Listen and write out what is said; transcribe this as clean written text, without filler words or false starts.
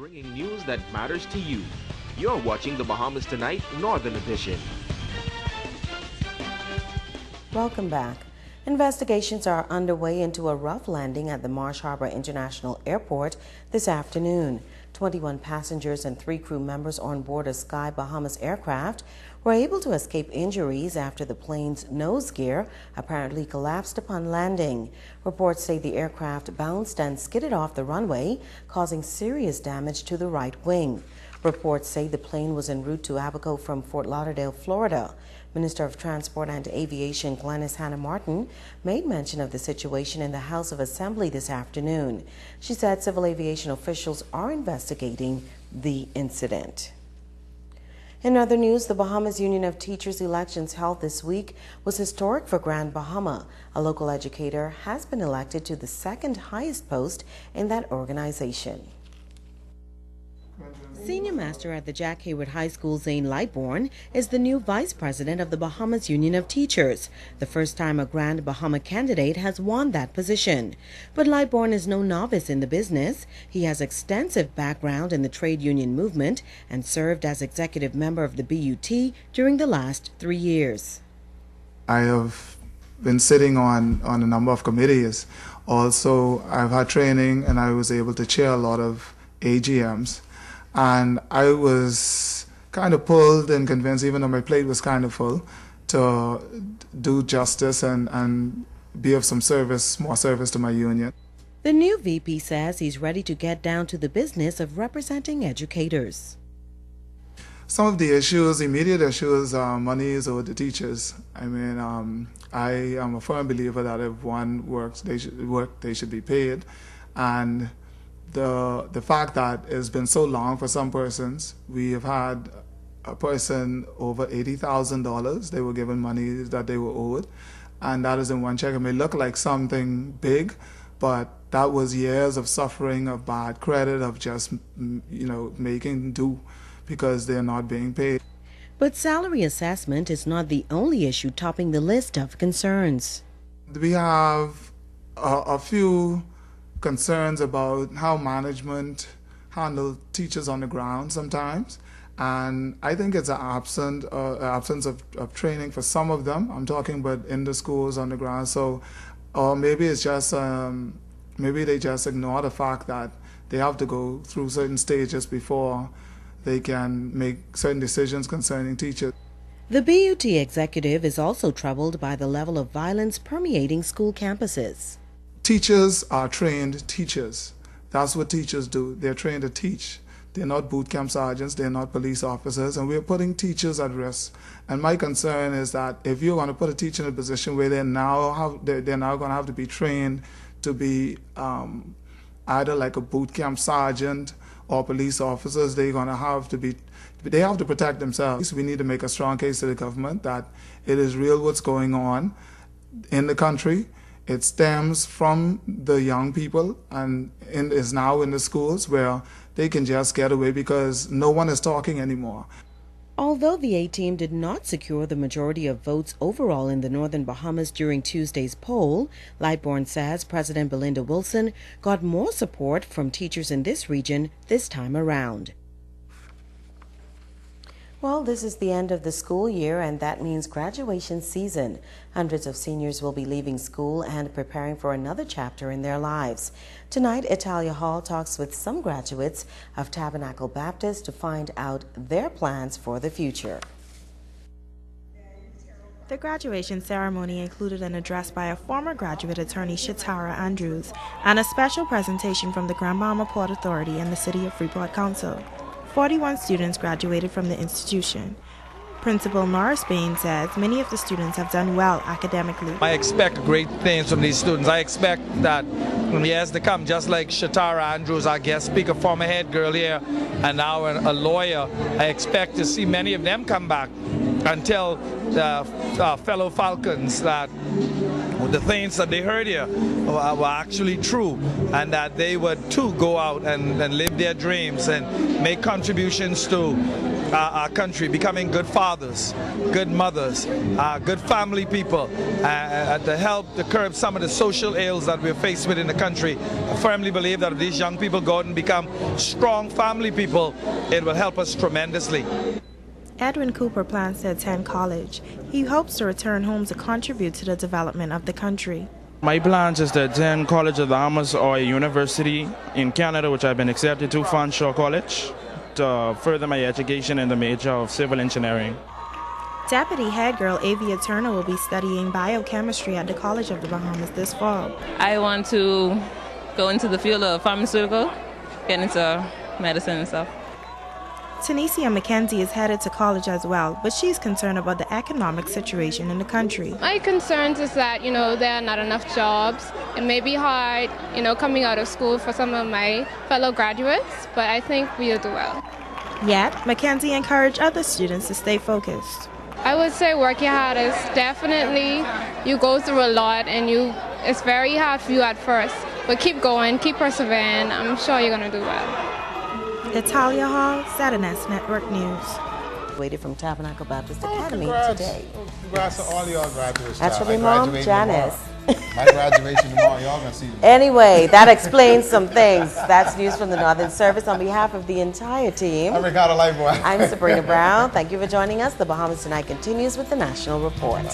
bringing news that matters to you. You're watching the Bahamas Tonight Northern Edition. Welcome back. Investigations are underway into a rough landing at the Marsh Harbor International Airport this afternoon. 21 passengers and 3 crew members on board a Sky Bahamas aircraft were able to escape injuries after the plane's nose gear apparently collapsed upon landing. Reports say the aircraft bounced and skidded off the runway, causing serious damage to the right wing. Reports say the plane was en route to Abaco from Fort Lauderdale, Florida. Minister of Transport and Aviation Glenys Hannah Martin made mention of the situation in the House of Assembly this afternoon. She said civil aviation officials are investigating the incident. In other news, the Bahamas Union of Teachers elections held this week was historic for Grand Bahama. A local educator has been elected to the second highest post in that organization. Senior Master at the Jack Hayward High School, Zane Lightbourne, is the new Vice President of the Bahamas Union of Teachers, the first time a Grand Bahama candidate has won that position. But Lightbourne is no novice in the business. He has extensive background in the trade union movement and served as executive member of the BUT during the last 3 years. I have been sitting on a number of committees. Also, I've had training and I was able to chair a lot of AGMs. And I was kind of pulled and convinced, even though my plate was kind of full, to do justice and be of some service, more service to my union. The new VP says he's ready to get down to the business of representing educators. Some of the issues, immediate issues, money is owed to teachers. I mean, I am a firm believer that if one works, they should be paid. And the fact that it's been so long for some persons, we have had a person over $80,000, they were given money that they were owed, and that is in one check. It may look like something big, but that was years of suffering, of bad credit, of just, making do because they're not being paid. But salary assessment is not the only issue topping the list of concerns. We have a few concerns about how management handle teachers on the ground sometimes, and I think it's an absence of training for some of them. I'm talking about in the schools on the ground. So, or maybe it's just maybe they just ignore the fact that they have to go through certain stages before they can make certain decisions concerning teachers. The BUT executive is also troubled by the level of violence permeating school campuses. Teachers are trained teachers. That's what teachers do. They're trained to teach. They're not boot camp sergeants. They're not police officers. And we're putting teachers at risk. And my concern is that if you're going to put a teacher in a position where they're now going to have to be trained to be either like a boot camp sergeant or police officers, they have to protect themselves. We need to make a strong case to the government that it is real what's going on in the country. It stems from the young people and is now in the schools where they can just get away because no one is talking anymore. Although the A-team did not secure the majority of votes overall in the Northern Bahamas during Tuesday's poll, Lightbourne says President Belinda Wilson got more support from teachers in this region this time around. Well, this is the end of the school year, and that means graduation season. Hundreds of seniors will be leaving school and preparing for another chapter in their lives. Tonight, Italia Hall talks with some graduates of Tabernacle Baptist to find out their plans for the future. The graduation ceremony included an address by a former graduate attorney, Shatara Andrews, and a special presentation from the Grand Bahama Port Authority and the City of Freeport Council. 41 students graduated from the institution. Principal Norris Bain says many of the students have done well academically. I expect great things from these students. I expect that in the years to come, just like Shatara Andrews, our guest speaker, former head girl here, and now a lawyer, I expect to see many of them come back and tell the fellow Falcons that the things that they heard here were actually true, and that they would too go out and live their dreams and make contributions to our country, becoming good fathers, good mothers, good family people, to help to curb some of the social ills that we're faced with in the country. I firmly believe that if these young people go out and become strong family people, it will help us tremendously. Edwin Cooper plans to attend college. He hopes to return home to contribute to the development of the country. My plans is to attend College of the Bahamas or a university in Canada, which I've been accepted to, Fanshawe College, to further my education in the major of civil engineering. Deputy Head Girl Avia Turner will be studying biochemistry at the College of the Bahamas this fall. I want to go into the field of pharmaceutical, get into medicine and stuff. Tanisha McKenzie is headed to college as well, but she's concerned about the economic situation in the country. My concerns is that, there are not enough jobs. It may be hard, coming out of school for some of my fellow graduates, but I think we'll do well. Yet, McKenzie encouraged other students to stay focused. I would say working hard is definitely, you go through a lot and it's very hard for you at first, but keep going, keep persevering. I'm sure you're going to do well. Natalia Hall, Saturdays Network News. Graduated from Tabernacle Baptist Academy today. Congrats to all y'all graduates. That's your mom, Janice. My graduation tomorrow, y'all gonna see me. Anyway, that explains some things. That's news from the Northern Service. On behalf of the entire team, I'm Sabrina Brown. Thank you for joining us. The Bahamas Tonight continues with the National Report.